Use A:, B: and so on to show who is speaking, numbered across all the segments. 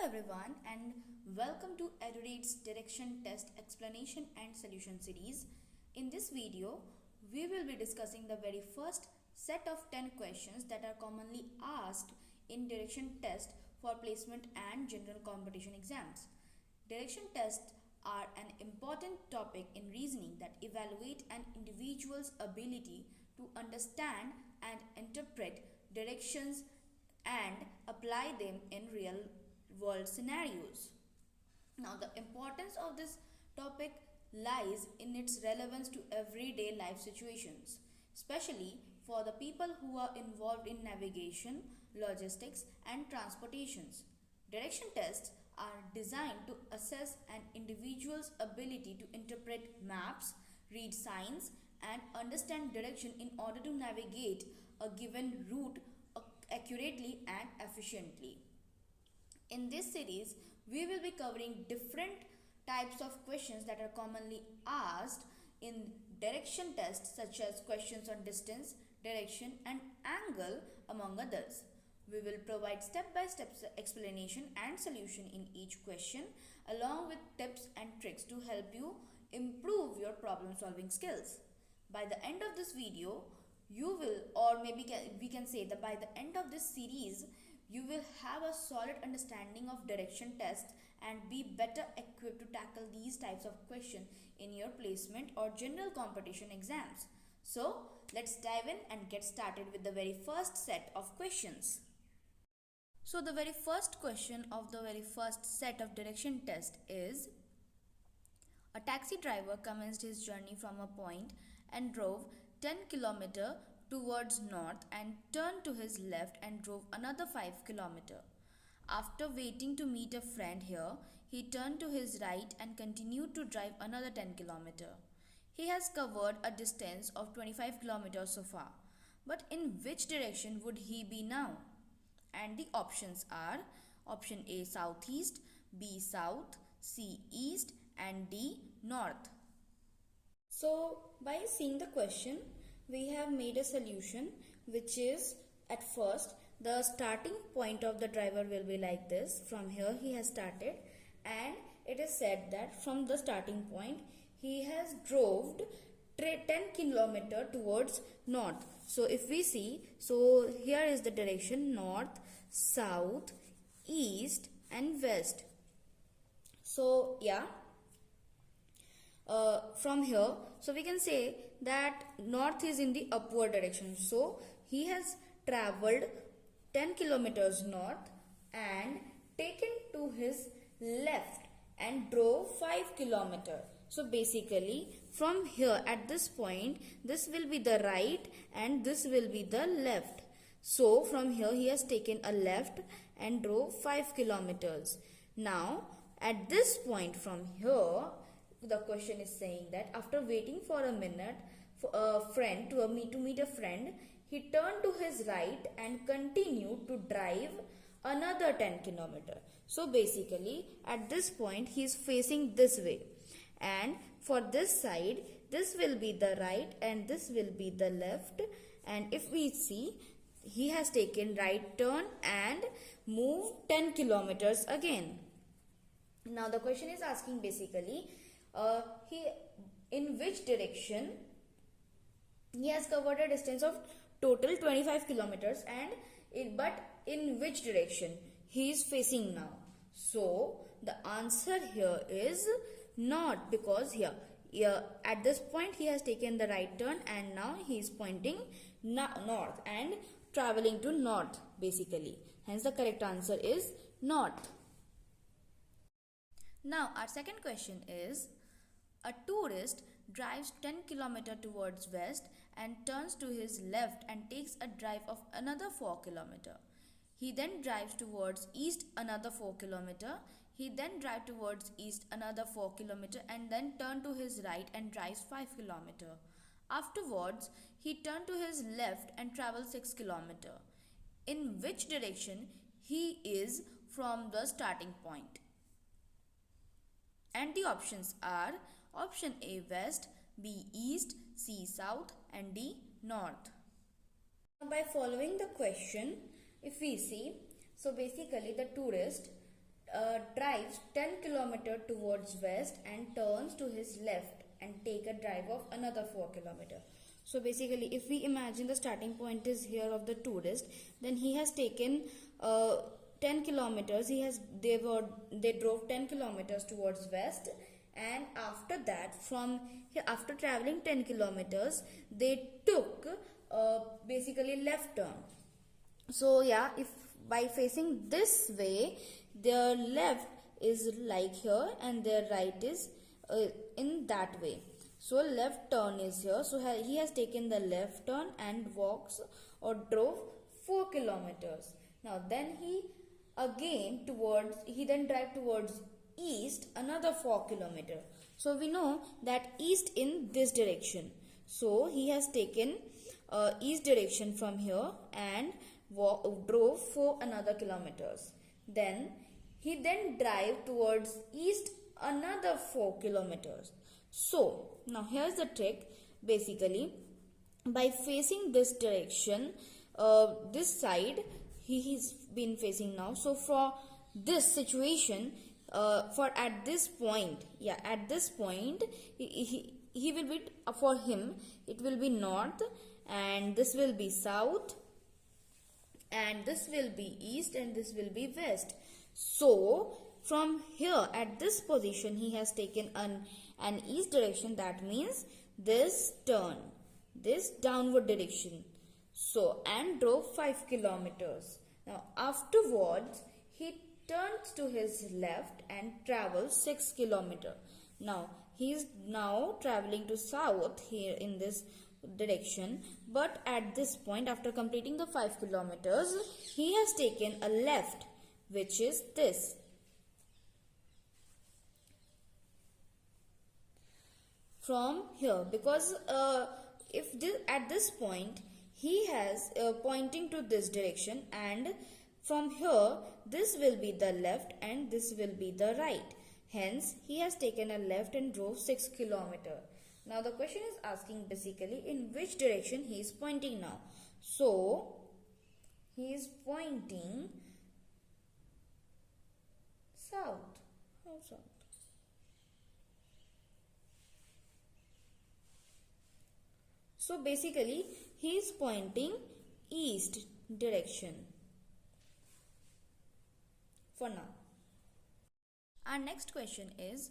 A: everyone and welcome to EduRead's Direction Test Explanation and Solution Series. In this video, we will be discussing the very first set of 10 questions that are commonly asked in direction test for placement and general competition exams. Direction tests are an important topic in reasoning that evaluate an individual's ability to understand and interpret directions and apply them in real world scenarios. Now, the importance of this topic lies in its relevance to everyday life situations, especially for the people who are involved in navigation, logistics, and transportations. Direction tests are designed to assess an individual's ability to interpret maps, read signs, and understand direction in order to navigate a given route accurately and efficiently. In this series, we will be covering different types of questions that are commonly asked in direction tests, such as questions on distance, direction, and angle, among others. We will provide step-by-step explanation and solution in each question, along with tips and tricks to help you improve your problem-solving skills. By the end of this video, you will, or maybe we can say that by the end of this series, you will have a solid understanding of direction tests and be better equipped to tackle these types of questions in your placement or general competition exams. So, let's dive in and get started with the very first set of questions. So, the very first question of the very first set of direction test is: a taxi driver commenced his journey from a point and drove 10 km towards north and turned to his left and drove another 5 km. After waiting to meet a friend here, he turned to his right and continued to drive another 10 km. He has covered a distance of 25 km so far. But in which direction would he be now? And the options are option A, southeast, B, south, C, east, and D, north. So, by seeing the question, we have made a solution, which is, at first, the starting point of the driver will be like this. From here he has started, and it is said that from the starting point he has drove 10 km towards north. So if we see, so here is the direction: north, south, east, and west. So yeah, from here, so we can say that north is in the upward direction. So he has traveled 10 kilometers north and taken to his left and drove 5 kilometers. So basically from here at this point, this will be the right and this will be the left. So from here he has taken a left and drove 5 kilometers. Now at this point from here, the question is saying that after waiting for a minute for a friend to meet a friend, he turned to his right and continued to drive another 10 km. So basically at this point he is facing this way, and for this side this will be the right and this will be the left, and if we see, he has taken right turn and moved 10 kilometers again. Now the question is asking basically in which direction he has covered a distance of total 25 kilometers, and but in which direction he is facing now. So the answer here is north, because here at this point he has taken the right turn and now he is pointing north and traveling to north basically. Hence the correct answer is north. Now our second question is: a tourist drives 10 km towards west and turns to his left and takes a drive of another 4 km. He then drives towards east another 4 km. He then drives towards east another 4 km and then turns to his right and drives 5 km. Afterwards, he turned to his left and travels 6 km. In which direction he is from the starting point? And the options are option A, west, B, east, C, south, and D, north. By following the question, if we see, so basically the tourist drives 10 kilometer towards west and turns to his left and take a drive of another 4 kilometer. So basically, if we imagine the starting point is here of the tourist, then he has taken 10 kilometers. They drove 10 kilometers towards west, and after that, after traveling 10 kilometers, they took basically left turn. So yeah, if by facing this way, their left is like here and their right is in that way. So left turn is here. So he has taken the left turn and walks or drove 4 kilometers. Now then he then drive towards east another 4 kilometer. So we know that east in this direction. So he has taken east direction from here and drove for another kilometers. Then he drive towards east another 4 kilometers. So now here's the trick. Basically, by facing this direction, this side he's been facing now. So for this situation, at this point, he will be, for him it will be north, and this will be south, and this will be east, and this will be west. So from here at this position he has taken an east direction. That means this turn, this downward direction. So and drove 5 kilometers. Now afterwards he turns to his left and travels 6 kilometers. Now he is now traveling to south here in this direction, but at this point, after completing the 5 kilometers, he has taken a left, which is this. From here, because at this point he has pointing to this direction, and from here this will be the left and this will be the right. Hence he has taken a left and drove 6 kilometers. Now the question is asking basically in which direction he is pointing now. So he is pointing south. How south? So basically he is pointing east direction for now. Our next question is,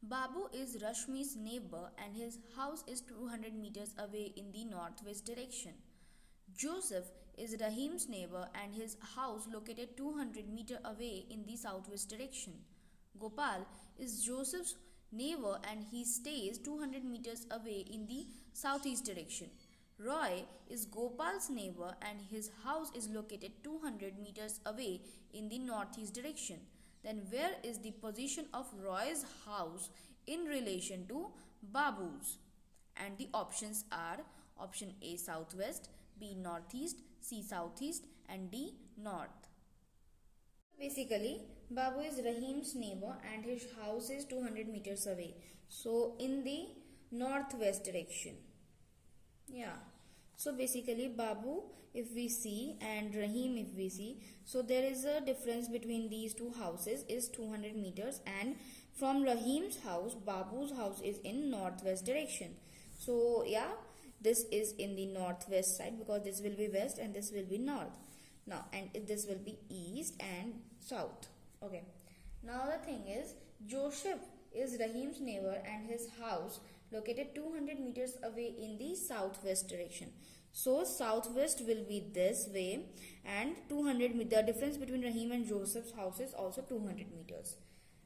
A: Babu is Rashmi's neighbor and his house is 200 meters away in the northwest direction. Joseph is Rahim's neighbor and his house located 200 meters away in the southwest direction. Gopal is Joseph's neighbor and he stays 200 meters away in the southeast direction. Roy is Gopal's neighbor and his house is located 200 meters away in the northeast direction. Then where is the position of Roy's house in relation to Babu's? And the options are option A southwest, B northeast, C southeast, and D north. Basically, Babu is Rahim's neighbor and his house is 200 meters away. So in the northwest direction. Yeah. So basically Babu if we see and Rahim if we see, so there is a difference between these two houses is 200 meters, and from Rahim's house, Babu's house is in northwest direction. So yeah, this is in the northwest side because this will be west and this will be north. Now and this will be east and south. Okay. Now the thing is, Joseph is Rahim's neighbor and his house located 200 meters away in the southwest direction. So southwest will be this way, and 200 meters. The difference between Rahim and Joseph's house is also 200 meters.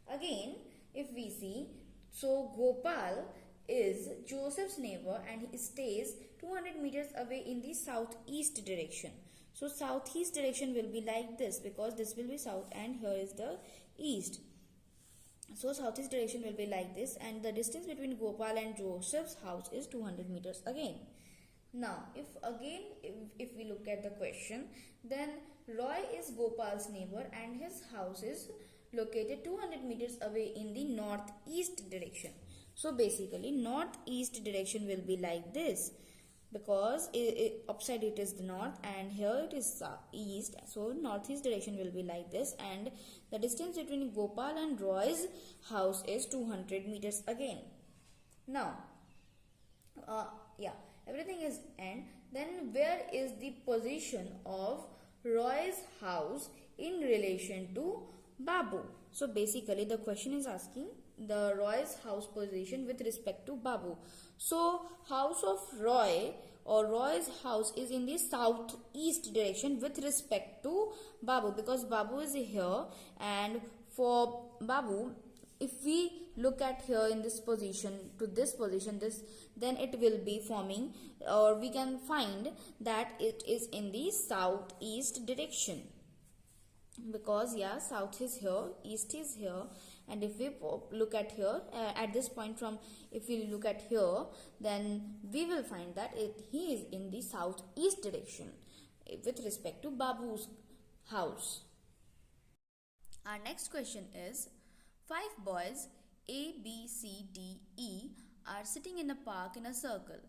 A: Again, if we see, so Gopal is Joseph's neighbor and he stays 200 meters away in the southeast direction. So southeast direction will be like this because this will be south and here is the east. So southeast direction will be like this, and the distance between Gopal and Joseph's house is 200 meters again. Now if we look at the question, then Roy is Gopal's neighbor and his house is located 200 meters away in the northeast direction. So basically northeast direction will be like this. because upside it is the north and here it is east, so northeast direction will be like this, and the distance between Gopal and Roy's house is 200 meters again. Now yeah, everything is end. Then where is the position of Roy's house in relation to Babu? So basically the question is asking the Roy's house position with respect to Babu. So house of Roy or Roy's house is in the southeast direction with respect to Babu, because Babu is here, and for Babu, if we look at here in this position to this position, then it will be forming, or we can find that it is in the southeast direction, because yeah, south is here, east is here, and if we look at here at this point, from if we look at here, then we will find that he is in the southeast direction with respect to Babu's house. Our next question is, 5 boys A, B, C, D, E are sitting in a park in a circle.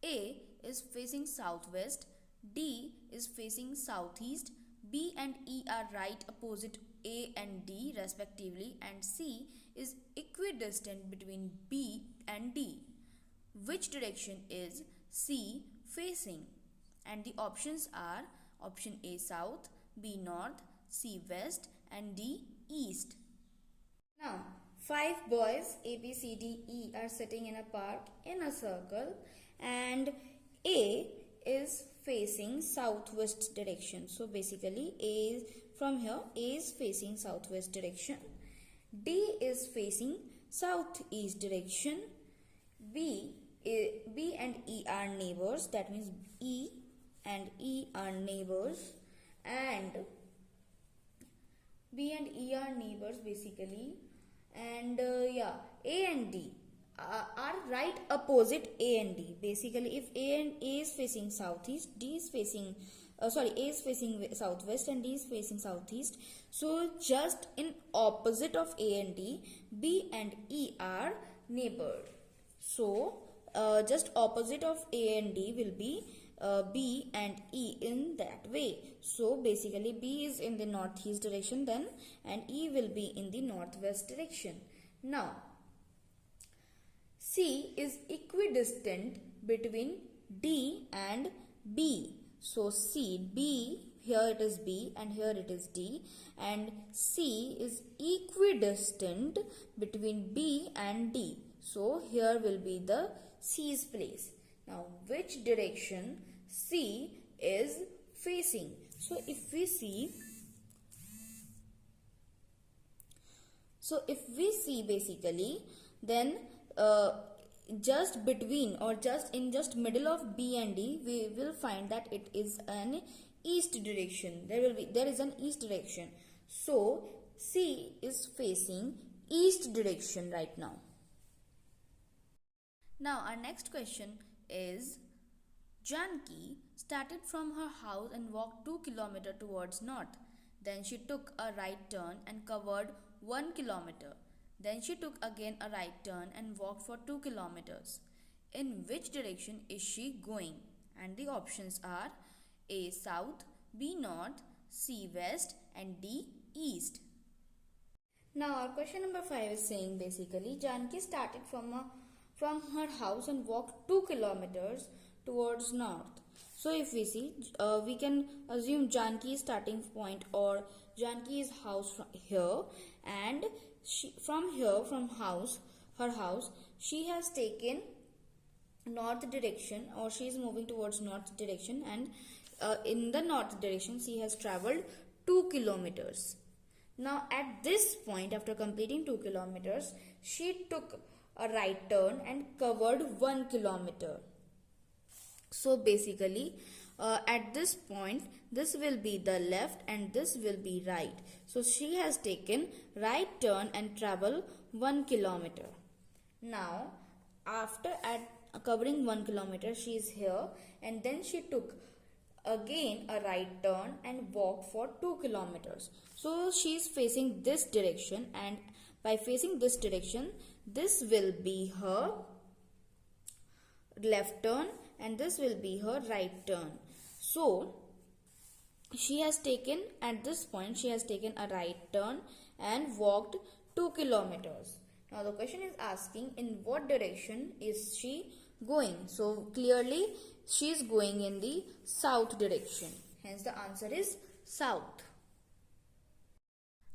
A: A is facing southwest, D is facing southeast, B and E are right opposite A and D respectively, and C is equidistant between B and D. Which direction is C facing? And the options are option A south, B north, C west, and D east. Now, 5 boys A, B, C, D, E are sitting in a park in a circle, and A is facing southwest direction. So basically from here A is facing southwest direction, D is facing southeast direction, B and E are neighbors, that means E and E are neighbors, and B and E are neighbors basically, and yeah, A and D are right opposite A and D. Basically, if A is facing southeast, D is facing A is facing southwest and D is facing southeast. So just in opposite of A and D, B and E are neighbors. So just opposite of A and D will be B and E in that way. So basically B is in the northeast direction then, and E will be in the northwest direction. Now C is equidistant between D and B. So here it is B and here it is D, and C is equidistant between B and D. So here will be the C's place. Now which direction C is facing? So if we see basically, then just between or just middle of B and D, we will find that it is an east direction. There is an east direction. So C is facing east direction right now. Now our next question is, Janki started from her house and walked 2 km towards north. Then she took a right turn and covered 1 km. Then she took again a right turn and walked for 2 kilometers. In which direction is she going? And the options are A south, B north, C west, and D east. Now our question number 5 is saying basically, Janki started from her house and walked 2 kilometers towards north. So if we see, we can assume Janki's starting point or Janki's house from here, and from her house, she has taken north direction, or she is moving towards north direction, and in the north direction she has traveled 2 kilometers. Now at this point, after completing 2 kilometers, she took a right turn and covered 1 kilometer. So basically at this point, this will be the left and this will be right. So she has taken right turn and travel 1 kilometer. Now after covering 1 kilometer, she is here, and then she took again a right turn and walked for 2 kilometers. So she is facing this direction, and by facing this direction, this will be her left turn, and this will be her right turn. So she has taken, at this point she has taken a right turn and walked 2 kilometers. Now the question is asking in what direction is she going. So clearly she is going in the south direction. Hence the answer is south.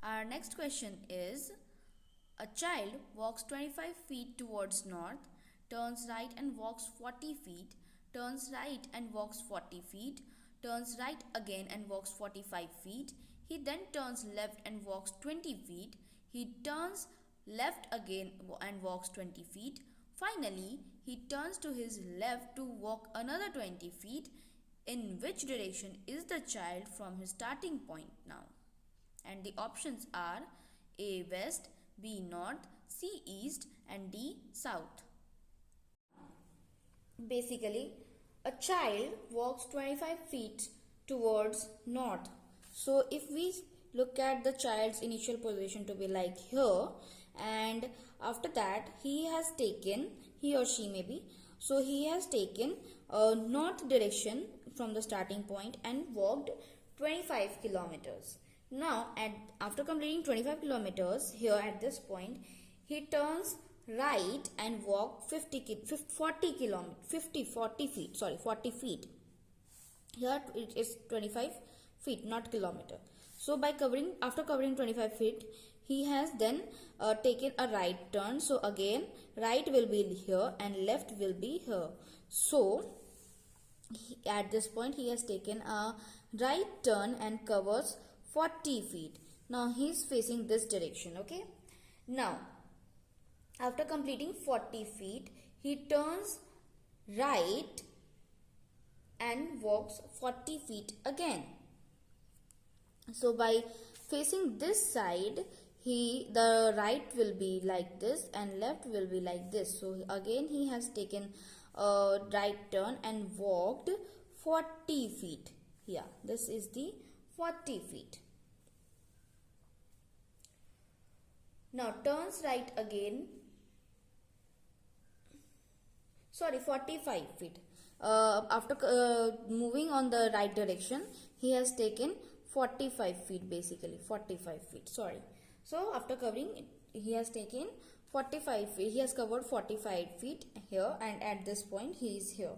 A: Our next question is, a child walks 25 feet towards north, turns right and walks 40 feet, turns right and walks 40 feet, turns right again and walks 45 feet. He then turns left and walks 20 feet. He turns left again and walks 20 feet. Finally, he turns to his left to walk another 20 feet. In which direction is the child from his starting point now? And the options are A. West, B. North, C. East, and D. South. Basically, a child walks 25 feet towards north. So if we look at the child's initial position to be like here, and after that he has taken, he or she maybe, so he has taken a north direction from the starting point and walked 25 kilometers. Now after completing 25 kilometers here at this point, he turns right and walk 40 feet. Here it is 25 feet, not kilometer. So after covering 25 feet, he has then taken a right turn. So again right will be here and left will be here. So at this point he has taken a right turn and covers 40 feet. Now he is facing this direction. Okay. Now after completing 40 feet, he turns right and walks 40 feet again. So by facing this side, the right will be like this and left will be like this. So again he has taken a right turn and walked 40 feet. Yeah, this is the 40 feet. Now turns right again. 45 feet. After moving on the right direction, he has taken 45 feet basically. 45 feet. Sorry. So after covering, he has taken 45 feet. He has covered 45 feet here, and at this point he is here.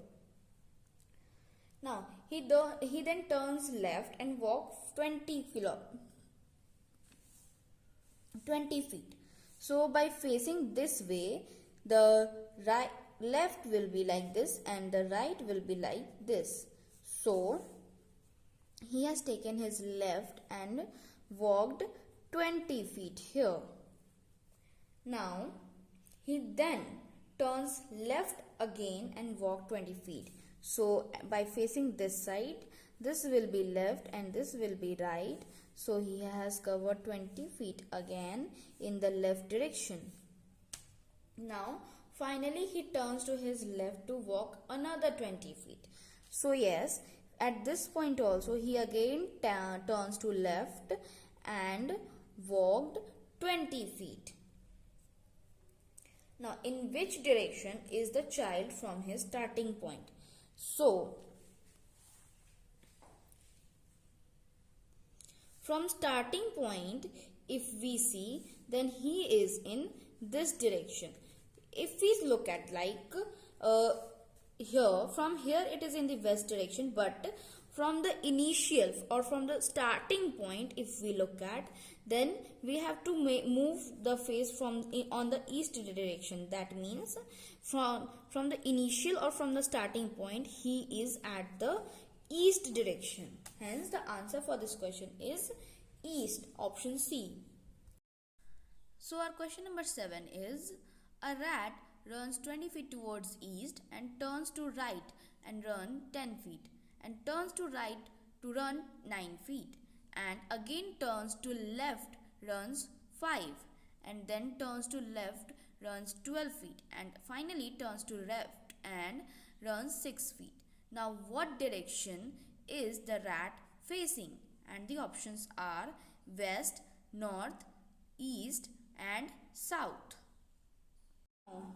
A: Now he then turns left and walks 20 feet. So by facing this way, the left will be like this and the right will be like this. So he has taken his left and walked 20 feet here. Now he then turns left again and walk 20 feet. So by facing this side, this will be left and this will be right. So he has covered 20 feet again in the left direction. Now finally he turns to his left to walk another 20 feet. So yes, at this point also he again turns to left and walked 20 feet. Now in which direction is the child from his starting point? So from starting point, if we see, then he is in this direction. If we look at like here, from here it is in the west direction, but from the initial or from the starting point, if we look at, then we have to move the face on the east direction. That means from the initial or from the starting point, he is at the east direction. Hence the answer for this question is east, option C. So our question number 7 is, a rat runs 20 feet towards east and turns to right and run 10 feet and turns to right to run 9 feet and again turns to left, runs 5 and then turns to left, runs 12 feet and finally turns to left and runs 6 feet. Now what direction is the rat facing? And the options are west, north, east and south.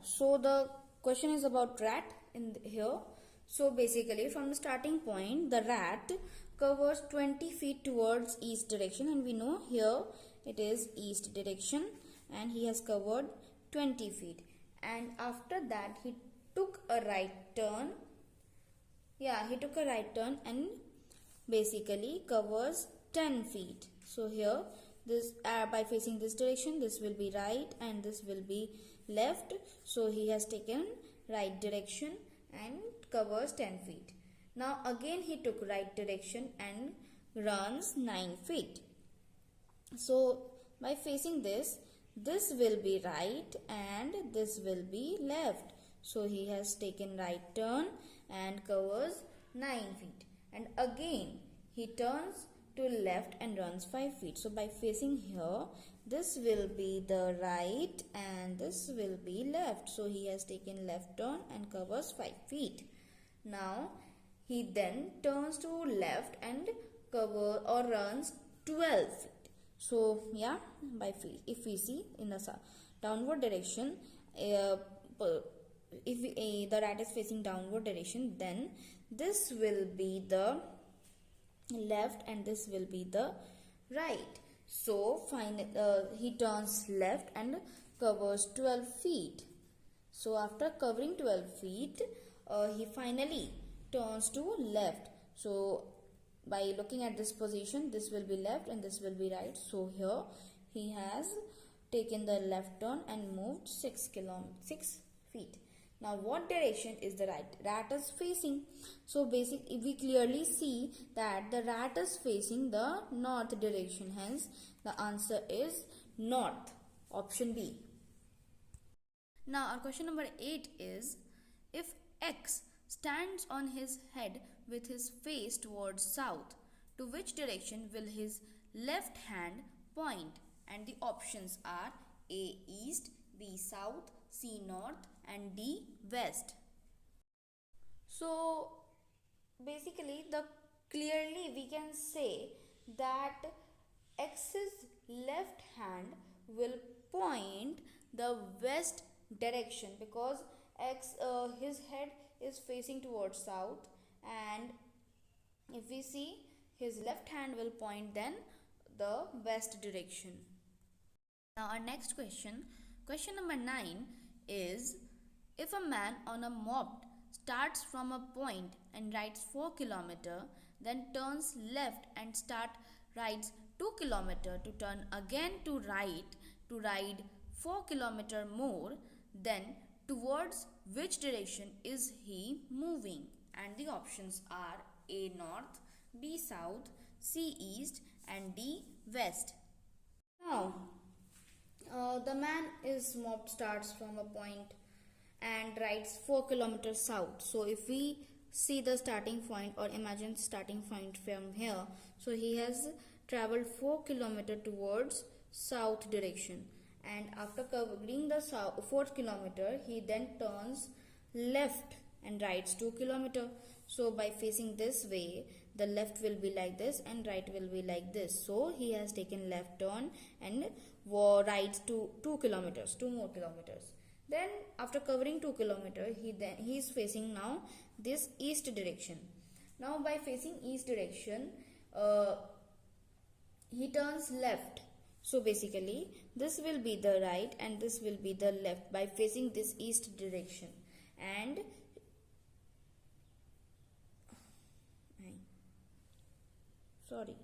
A: So the question is about rat in here. So basically from the starting point, the rat covers 20 feet towards east direction, and we know here it is east direction, and he has covered 20 feet. And after that he took a right turn. Yeah, he took a right turn and basically covers 10 feet. So here this by facing this direction, this will be right and this will be left. So he has taken right direction and covers 10 feet. Now again he took right direction and runs 9 feet. So by facing this, this will be right and this will be left. So he has taken right turn and covers 9 feet. And again he turns to left and runs 5 feet. So by facing here, this will be the right and this will be left. So he has taken left turn and covers 5 feet. Now he then turns to left and runs 12 feet. So yeah, if we see in the downward direction, if the rat is facing downward direction, then this will be the left and this will be the right. So he turns left and covers 12 feet. So after covering 12 feet, he finally turns to left. So by looking at this position, this will be left and this will be right. So here he has taken the left turn and moved 6 feet. Now what direction is the rat is facing? So basically we clearly see that the rat is facing the north direction. Hence the answer is north, option B. Now our question number 8 is, if X stands on his head with his face towards south, to which direction will his left hand point? And the options are A east, B south, C north and D west. So basically clearly we can say that X's left hand will point the west direction, because his head is facing towards south, and if we see, his left hand will point then the west direction. Now our next question number 9 is, if a man on a moped starts from a point and rides 4 km, then turns left and rides 2 km to turn again to right to ride 4 km more, then towards which direction is he moving? And the options are A north, B south, C east and D west. Now the man is moped starts from a point and rides 4 kilometers south. So if we see the starting point, or imagine starting point from here, so he has traveled 4 kilometers towards south direction, and after covering the 4th kilometer, he then turns left and rides 2 kilometers. So by facing this way, the left will be like this and right will be like this. So he has taken left turn and rides 2 kilometers, 2 more kilometers. Then after covering 2 kilometers, he is facing now this east direction. Now by facing east direction, he turns left. So basically this will be the right and this will be the left by facing this east direction. And sorry,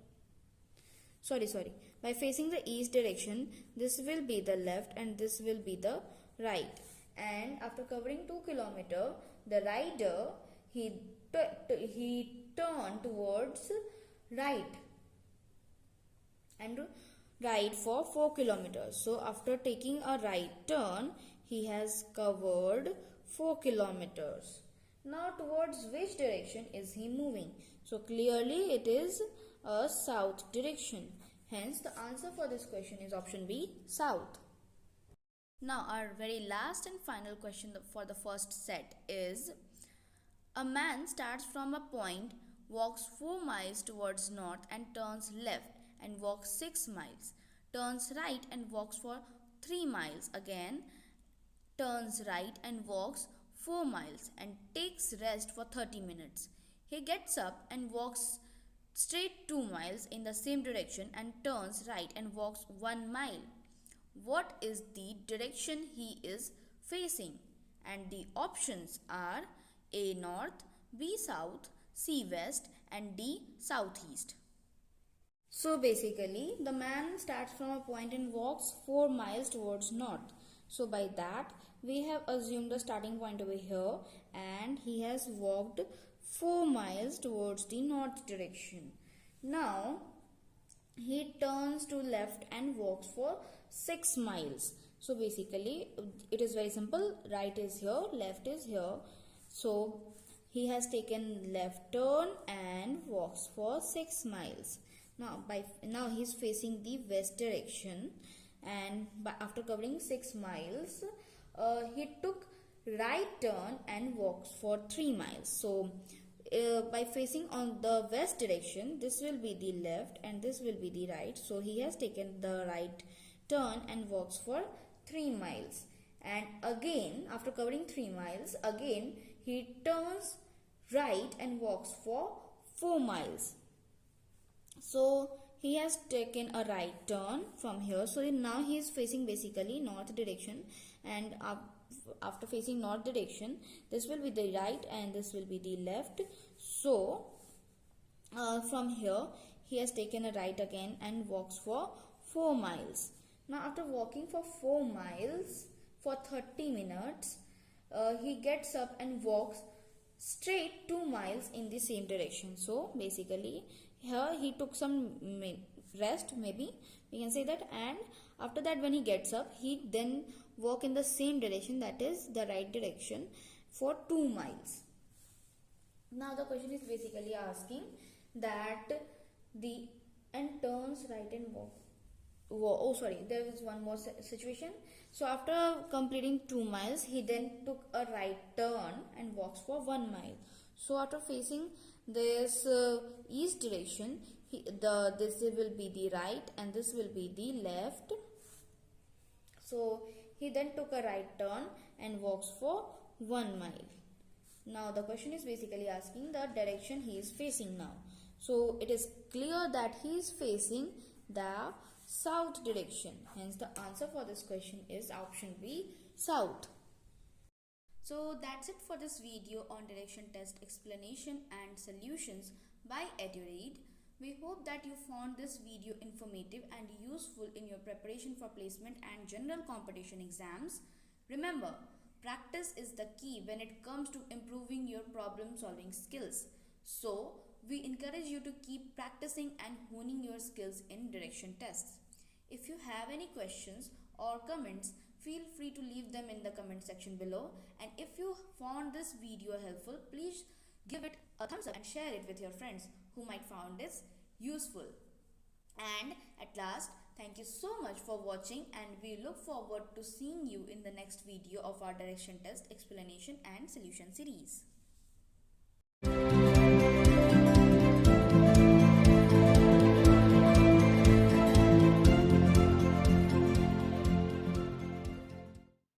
A: by facing the east direction, this will be the left and this will be the right. And after covering 2 kilometers, the rider he turned towards right and ride for 4 kilometers. So after taking a right turn, he has covered 4 kilometers. Now towards which direction is he moving? So clearly it is a south direction. Hence the answer for this question is option B, south. Now our very last and final question for the first set is, a man starts from a point, walks 4 miles towards north and turns left and walks 6 miles, turns right and walks for 3 miles, again turns right and walks 4 miles and takes rest for 30 minutes. He gets up and walks straight 2 miles in the same direction and turns right and walks 1 mile. What is the direction he is facing? And the options are A north, B south, C west and D southeast. So basically the man starts from a point and walks 4 miles towards north. So by that we have assumed the starting point over here and he has walked 4 miles towards the north direction. Now he turns to left and walks for 6 miles. So basically it is very simple. Right is here, left is here. So he has taken left turn and walks for 6 miles. Now he is facing the west direction, and after covering 6 miles he took right turn and walks for 3 miles. So by facing on the west direction, this will be the left and this will be the right. So he has taken the right turn and walks for 3 miles. And again, after covering 3 miles, again he turns right and walks for 4 miles. So he has taken a right turn from here. So now he is facing basically north direction, and after facing north direction, this will be the right and this will be the left. So from here he has taken a right again and walks for 4 miles. Now after walking for 4 miles for 30 minutes, he gets up and walks straight 2 miles in the same direction. So basically here he took some rest, maybe we can say that, and after that when he gets up he then walk in the same direction, that is the right direction, for 2 miles. Now the question is basically asking that and turns right and there is one more situation. So after completing 2 miles he then took a right turn and walks for 1 mile. So after facing this east direction, this will be the right and this will be the left. So he then took a right turn and walks for 1 mile. Now the question is basically asking the direction he is facing now. So it is clear that he is facing the south direction. Hence the answer for this question is option B, south. So that's it for this video on direction test explanation and solutions by EduRead. We hope that you found this video informative and useful in your preparation for placement and general competition exams. Remember, practice is the key when it comes to improving your problem solving skills. So, we encourage you to keep practicing and honing your skills in direction tests. If you have any questions or comments, feel free to leave them in the comment section below. And if you found this video helpful, please give it a thumbs up and share it with your friends who might find this useful. And at last, thank you so much for watching, and we look forward to seeing you in the next video of our direction test explanation and solution series.